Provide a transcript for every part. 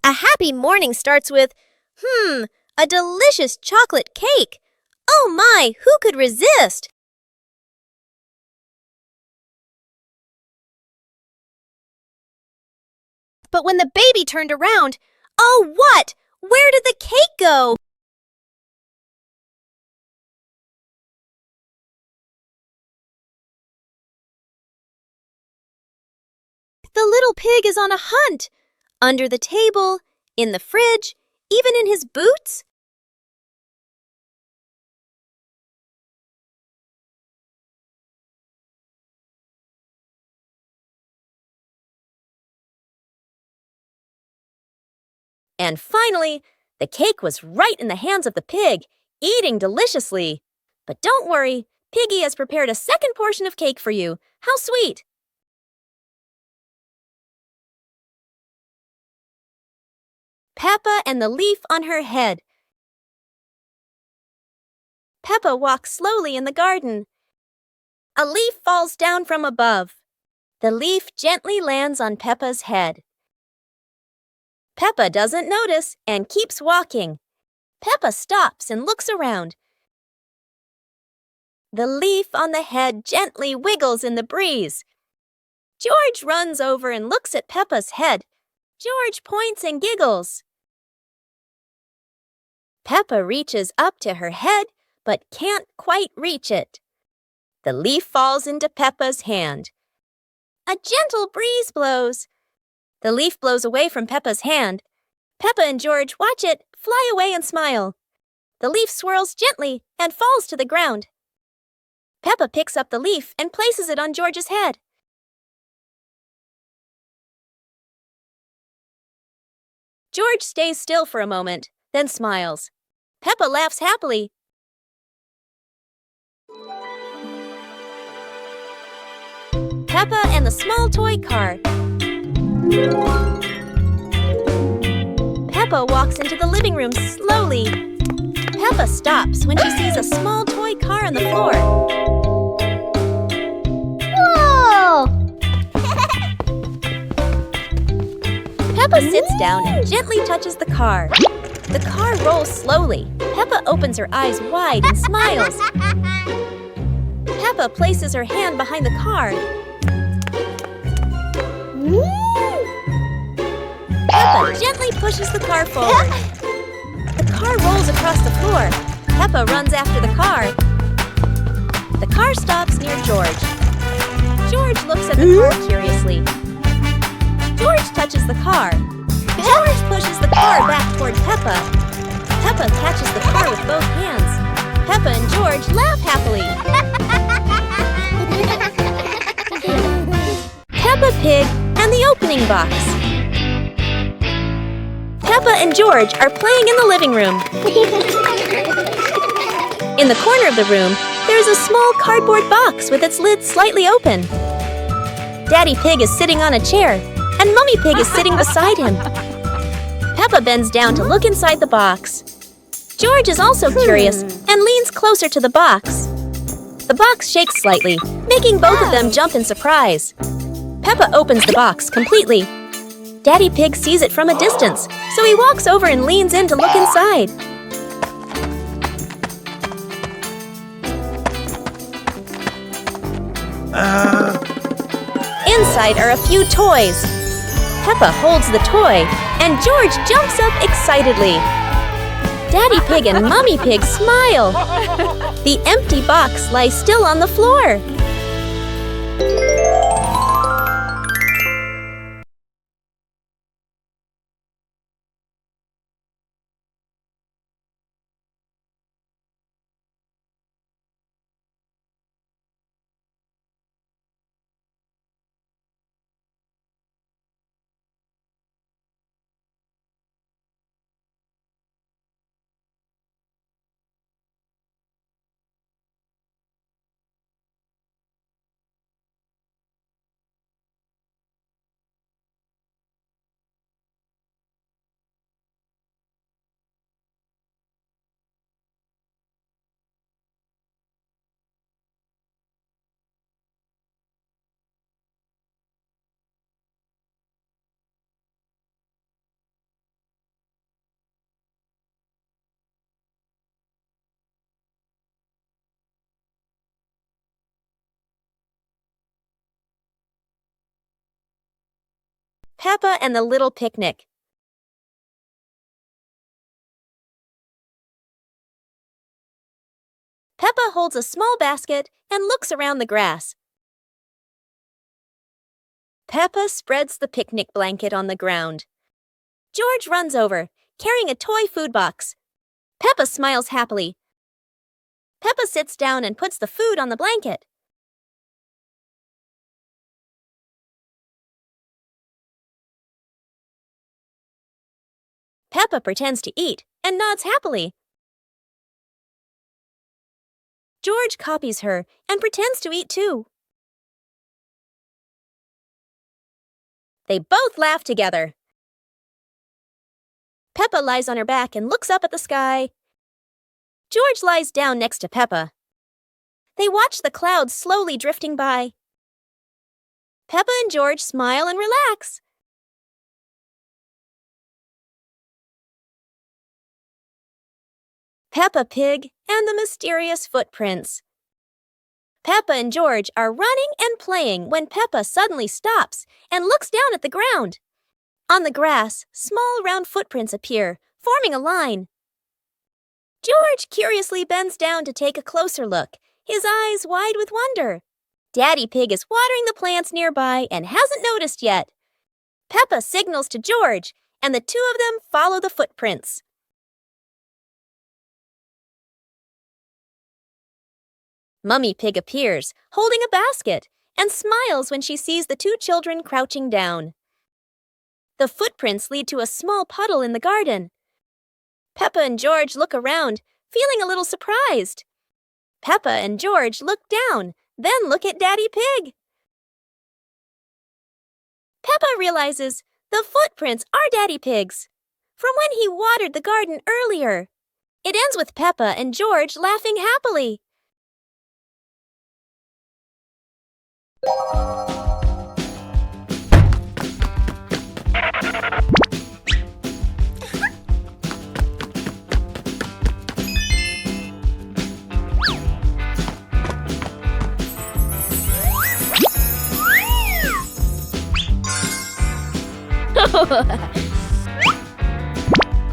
A happy morning starts with, a delicious chocolate cake. Oh my, who could resist? But when the baby turned around, oh what? Where did the cake go? The little pig is on a hunt. Under the table, in the fridge, even in his boots. And finally, the cake was right in the hands of the pig, eating deliciously. But don't worry, Piggy has prepared a second portion of cake for you. How sweet! Peppa and the leaf on her head. Peppa walks slowly in the garden. A leaf falls down from above. The leaf gently lands on Peppa's head. Peppa doesn't notice and keeps walking. Peppa stops and looks around. The leaf on the head gently wiggles in the breeze. George runs over and looks at Peppa's head. George points and giggles. Peppa reaches up to her head, but can't quite reach it. The leaf falls into Peppa's hand. A gentle breeze blows. The leaf blows away from Peppa's hand. Peppa and George watch it fly away and smile. The leaf swirls gently and falls to the ground. Peppa picks up the leaf and places it on George's head. George stays still for a moment, then smiles. Peppa laughs happily. Peppa and the small toy car. Peppa walks into the living room slowly. Peppa stops when she sees a small toy car on the floor. Whoa! Peppa sits down and gently touches the car. The car rolls slowly. Peppa opens her eyes wide and smiles. Peppa places her hand behind the car. Peppa gently pushes the car forward. The car rolls across the floor. Peppa runs after the car. The car stops near George. George looks at the car curiously. George touches the car. George pushes the car back toward Peppa. Peppa catches the car with both hands. Peppa and George laugh happily. Peppa Pig and the opening box. Peppa and George are playing in the living room. In the corner of the room, there is a small cardboard box with its lid slightly open. Daddy Pig is sitting on a chair, and Mummy Pig is sitting beside him. Peppa bends down to look inside the box. George is also curious and leans closer to the box. The box shakes slightly, making both of them jump in surprise. Peppa opens the box completely. Daddy Pig sees it from a distance, so he walks over and leans in to look inside. Inside are a few toys. Peppa holds the toy, and George jumps up excitedly. Daddy Pig and Mummy Pig smile. The empty box lies still on the floor. Peppa and the Little Picnic. Peppa holds a small basket and looks around the grass. Peppa spreads the picnic blanket on the ground. George runs over, carrying a toy food box. Peppa smiles happily. Peppa sits down and puts the food on the blanket. Peppa pretends to eat and nods happily. George copies her and pretends to eat too. They both laugh together. Peppa lies on her back and looks up at the sky. George lies down next to Peppa. They watch the clouds slowly drifting by. Peppa and George smile and relax. Peppa Pig and the Mysterious Footprints. Peppa and George are running and playing when Peppa suddenly stops and looks down at the ground. On the grass, small round footprints appear, forming a line. George curiously bends down to take a closer look, his eyes wide with wonder. Daddy Pig is watering the plants nearby and hasn't noticed yet. Peppa signals to George, and the two of them follow the footprints. Mummy Pig appears, holding a basket, and smiles when she sees the two children crouching down. The footprints lead to a small puddle in the garden. Peppa and George look around, feeling a little surprised. Peppa and George look down, then look at Daddy Pig. Peppa realizes the footprints are Daddy Pig's, from when he watered the garden earlier. It ends with Peppa and George laughing happily.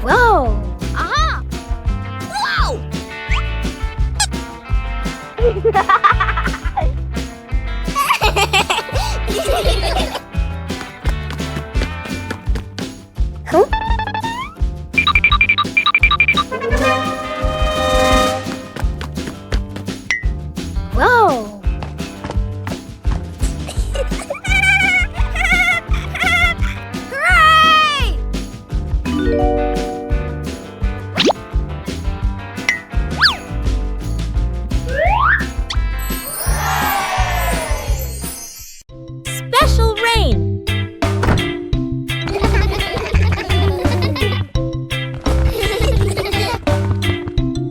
Whoa! Aha! Whoa! Huh? Whoa! Hooray! Special rain!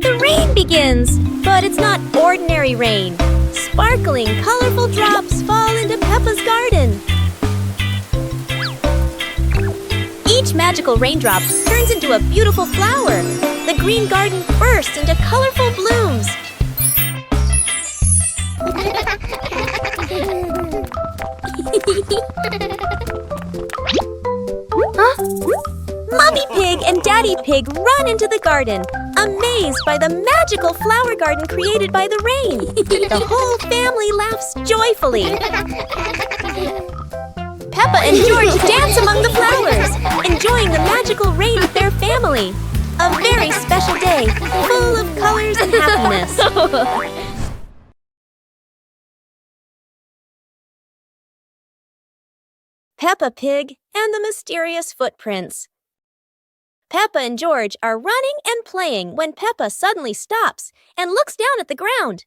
The rain begins, but it's not ordinary rain. Sparkling, colorful drops fall into Peppa's garden. Each magical raindrop turns into a beautiful flower. The green garden bursts into colorful blooms. Huh? Mummy Pig and Daddy Pig run into the garden, amazed by the magical flower garden created by the rain. The whole family laughs joyfully. Peppa and George dance among the flowers, enjoying the magical rain with their family. A very special day, full of colors and happiness. Peppa Pig and the Mysterious Footprints. Peppa and George are running and playing when Peppa suddenly stops and looks down at the ground.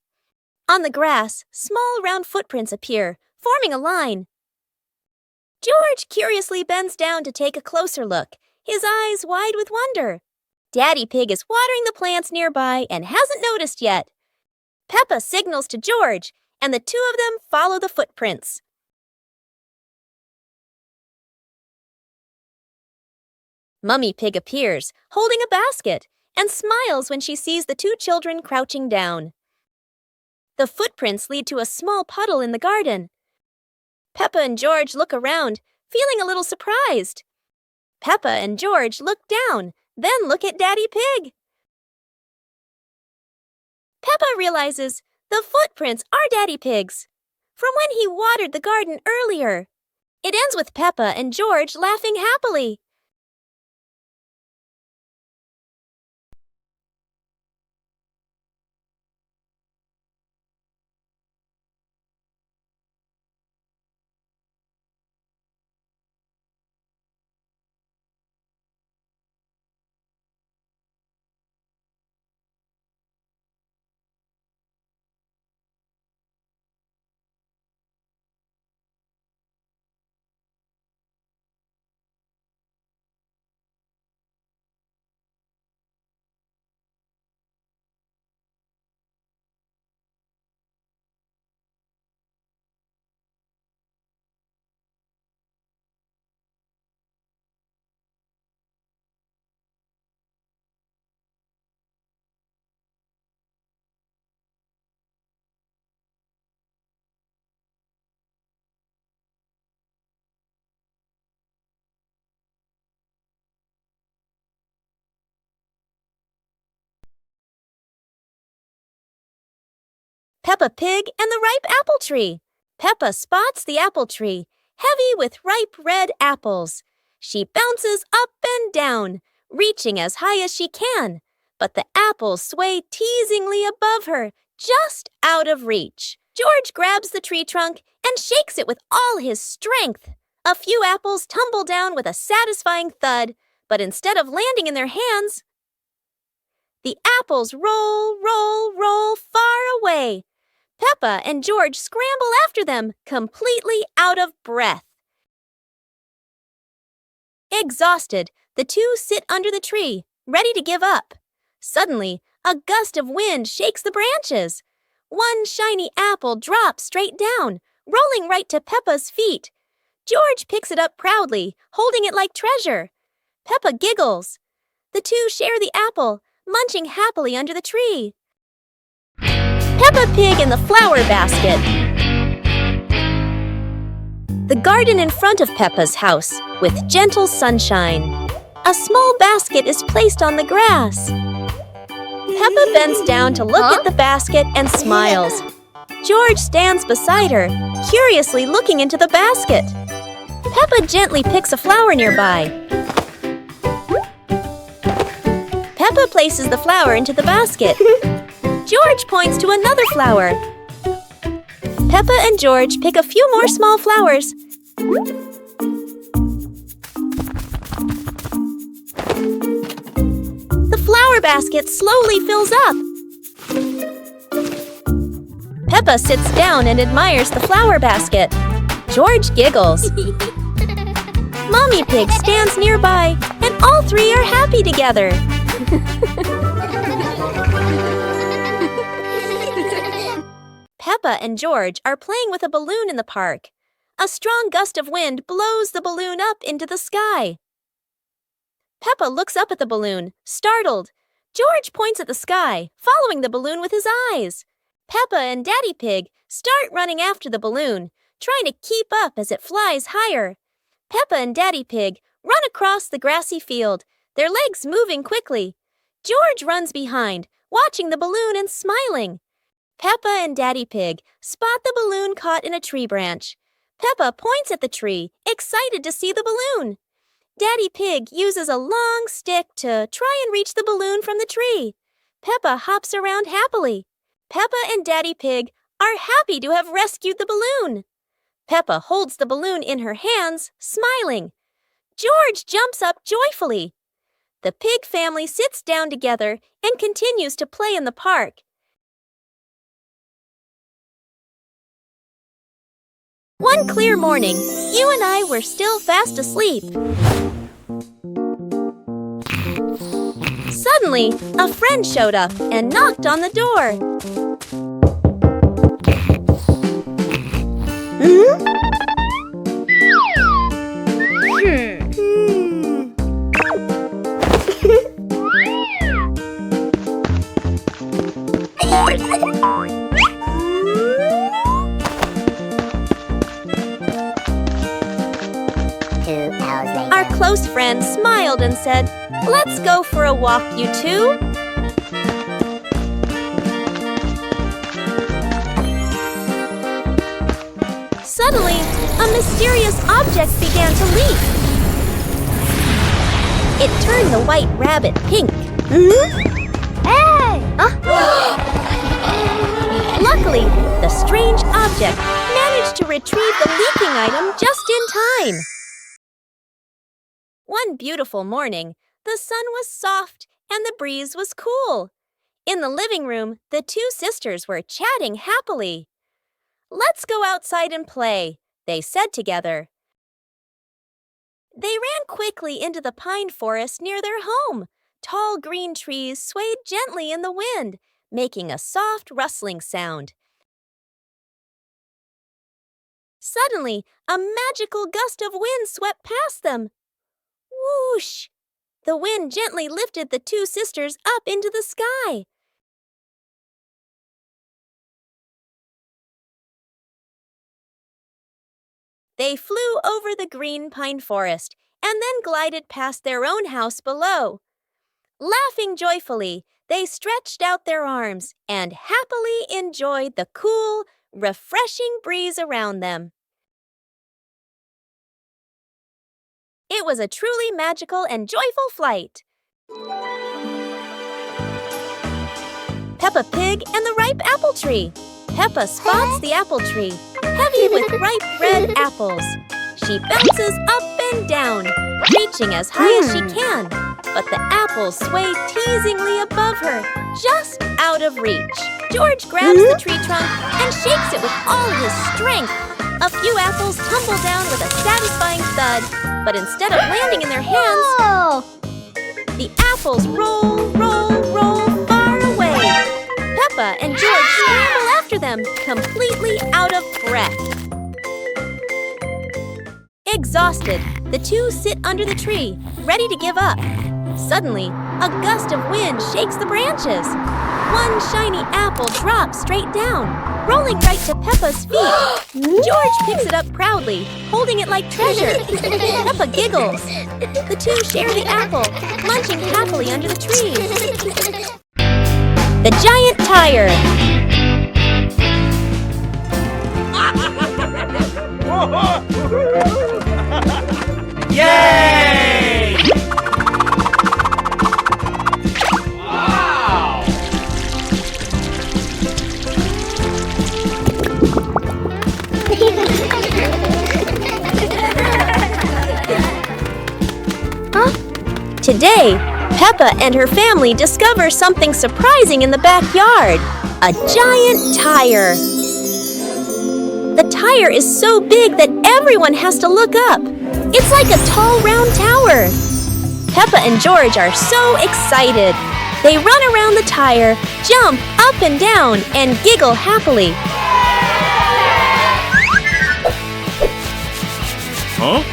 On the grass, small round footprints appear, forming a line. George curiously bends down to take a closer look, his eyes wide with wonder. Daddy Pig is watering the plants nearby and hasn't noticed yet. Peppa signals to George, and the two of them follow the footprints. Mummy Pig appears, holding a basket, and smiles when she sees the two children crouching down. The footprints lead to a small puddle in the garden. Peppa and George look around, feeling a little surprised. Peppa and George look down, then look at Daddy Pig. Peppa realizes the footprints are Daddy Pig's, from when he watered the garden earlier. It ends with Peppa and George laughing happily. Peppa Pig and the ripe apple tree. Peppa spots the apple tree, heavy with ripe red apples. She bounces up and down, reaching as high as she can, but the apples sway teasingly above her, just out of reach. George grabs the tree trunk and shakes it with all his strength. A few apples tumble down with a satisfying thud, but instead of landing in their hands, the apples roll, roll, roll far away. Peppa and George scramble after them, completely out of breath. Exhausted, the two sit under the tree, ready to give up. Suddenly, a gust of wind shakes the branches. One shiny apple drops straight down, rolling right to Peppa's feet. George picks it up proudly, holding it like treasure. Peppa giggles. The two share the apple, munching happily under the tree. Peppa Pig in the flower basket. The garden in front of Peppa's house, with gentle sunshine. A small basket is placed on the grass. Peppa bends down to look at the basket and smiles. George stands beside her, curiously looking into the basket. Peppa gently picks a flower nearby. Peppa places the flower into the basket. George points to another flower. Peppa and George pick a few more small flowers. The flower basket slowly fills up. Peppa sits down and admires the flower basket. George giggles. Mommy Pig stands nearby, and all three are happy together. Peppa and George are playing with a balloon in the park. A strong gust of wind blows the balloon up into the sky. Peppa looks up at the balloon, startled. George points at the sky, following the balloon with his eyes. Peppa and Daddy Pig start running after the balloon, trying to keep up as it flies higher. Peppa and Daddy Pig run across the grassy field, their legs moving quickly. George runs behind, watching the balloon and smiling. Peppa and Daddy Pig spot the balloon caught in a tree branch. Peppa points at the tree, excited to see the balloon. Daddy Pig uses a long stick to try and reach the balloon from the tree. Peppa hops around happily. Peppa and Daddy Pig are happy to have rescued the balloon. Peppa holds the balloon in her hands, smiling. George jumps up joyfully. The pig family sits down together and continues to play in the park. One clear morning, you and I were still fast asleep. Suddenly, a friend showed up and knocked on the door. Our close friend smiled and said, "Let's go for a walk, you two." Suddenly, a mysterious object began to leak. It turned the white rabbit pink. Hey! Luckily, the strange object managed to retrieve the leaking item just in time. One beautiful morning, the sun was soft and the breeze was cool. In the living room, the two sisters were chatting happily. "Let's go outside and play," they said together. They ran quickly into the pine forest near their home. Tall green trees swayed gently in the wind, making a soft rustling sound. Suddenly, a magical gust of wind swept past them. Whoosh! The wind gently lifted the two sisters up into the sky. They flew over the green pine forest and then glided past their own house below. Laughing joyfully, they stretched out their arms and happily enjoyed the cool, refreshing breeze around them. It was a truly magical and joyful flight. Peppa Pig and the ripe apple tree. Peppa spots the apple tree, heavy with ripe red apples. She bounces up and down, reaching as high as she can, but the apples sway teasingly above her, just out of reach. George grabs the tree trunk and shakes it with all his strength. A few apples tumble down with a satisfying thud, but instead of landing in their hands, the apples roll, roll, roll far away. Peppa and George scramble after them, completely out of breath. Exhausted, the two sit under the tree, ready to give up. Suddenly, a gust of wind shakes the branches. One shiny apple drops straight down, rolling right to Peppa's feet. George picks it up proudly, holding it like treasure. Peppa giggles. The two share the apple, munching happily under the tree. The giant tire. Yay! Wow! Today, Peppa and her family discover something surprising in the backyard. A giant tire. The tire is so big that everyone has to look up. It's like a tall, round tower. Peppa and George are so excited. They run around the tire, jump up and down, and giggle happily. Huh?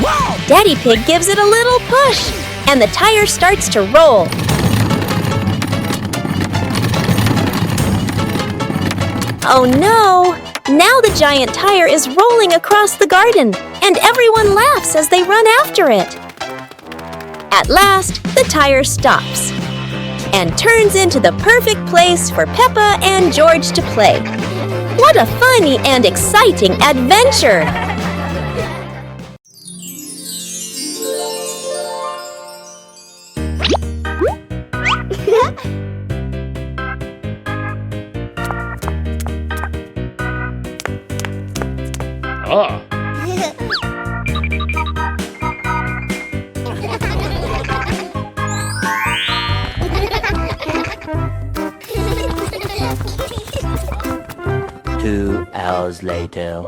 Wow! Daddy Pig gives it a little push, and the tire starts to roll. Oh no! Now the giant tire is rolling across the garden, and everyone laughs as they run after it. At last, the tire stops and turns into the perfect place for Peppa and George to play. What a funny and exciting adventure! Ah. 2 hours later.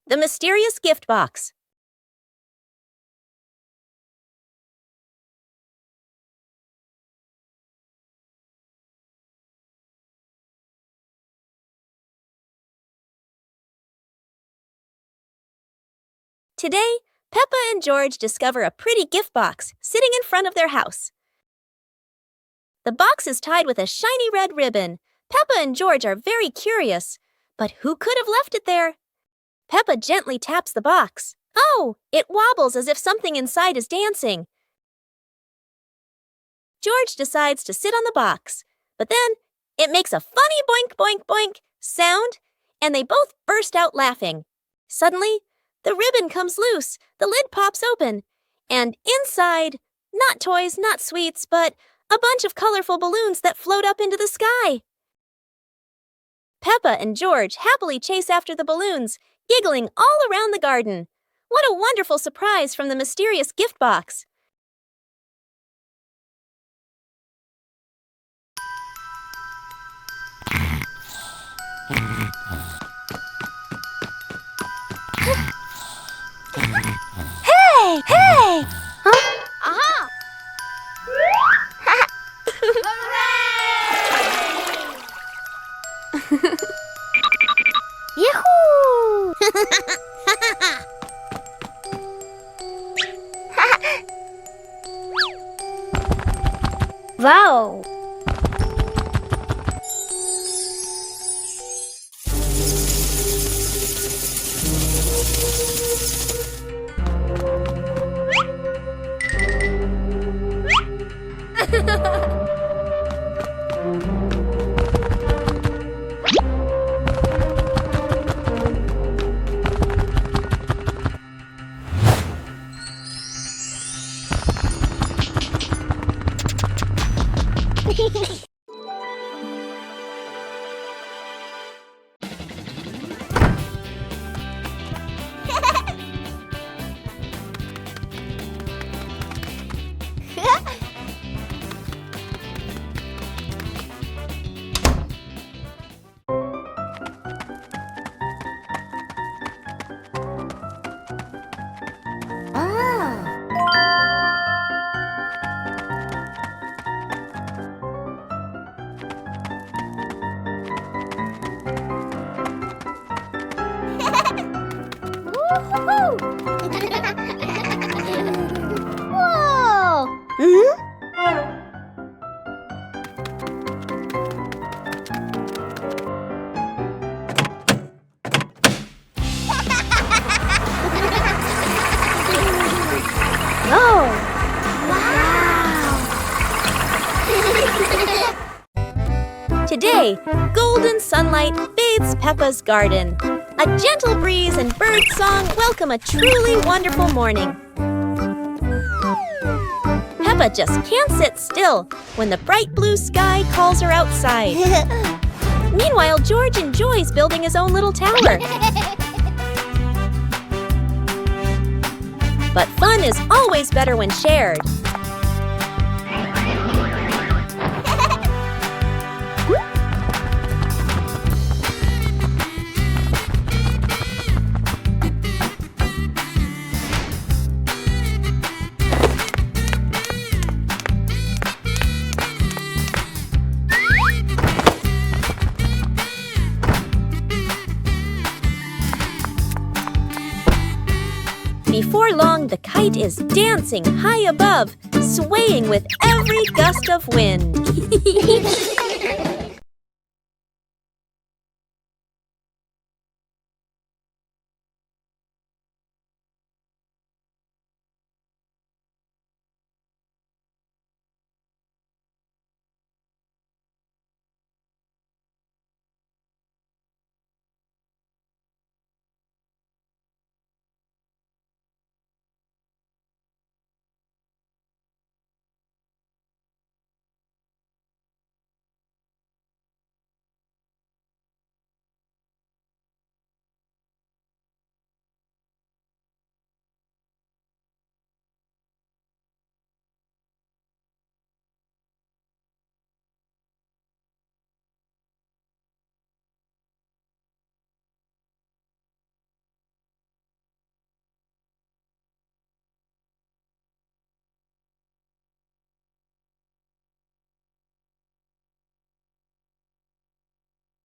The mysterious gift box. Today, Peppa and George discover a pretty gift box sitting in front of their house. The box is tied with a shiny red ribbon. Peppa and George are very curious. But who could have left it there? Peppa gently taps the box. Oh, it wobbles as if something inside is dancing. George decides to sit on the box, but then it makes a funny boink, boink, boink sound, and they both burst out laughing. Suddenly, the ribbon comes loose, the lid pops open, and inside, not toys, not sweets, but a bunch of colorful balloons that float up into the sky. Peppa and George happily chase after the balloons, giggling all around the garden. What a wonderful surprise from the mysterious gift box! Hey! Hey! Huh? Aha! Hooray! Yahoo! Wow! Whoa! Oh! Wow! Today, golden sunlight bathes Peppa's garden. A gentle breeze and bird song welcome a truly wonderful morning. Peppa just can't sit still when the bright blue sky calls her outside. Meanwhile, George enjoys building his own little tower. But fun is always better when shared. Before long, the kite is dancing high above, swaying with every gust of wind.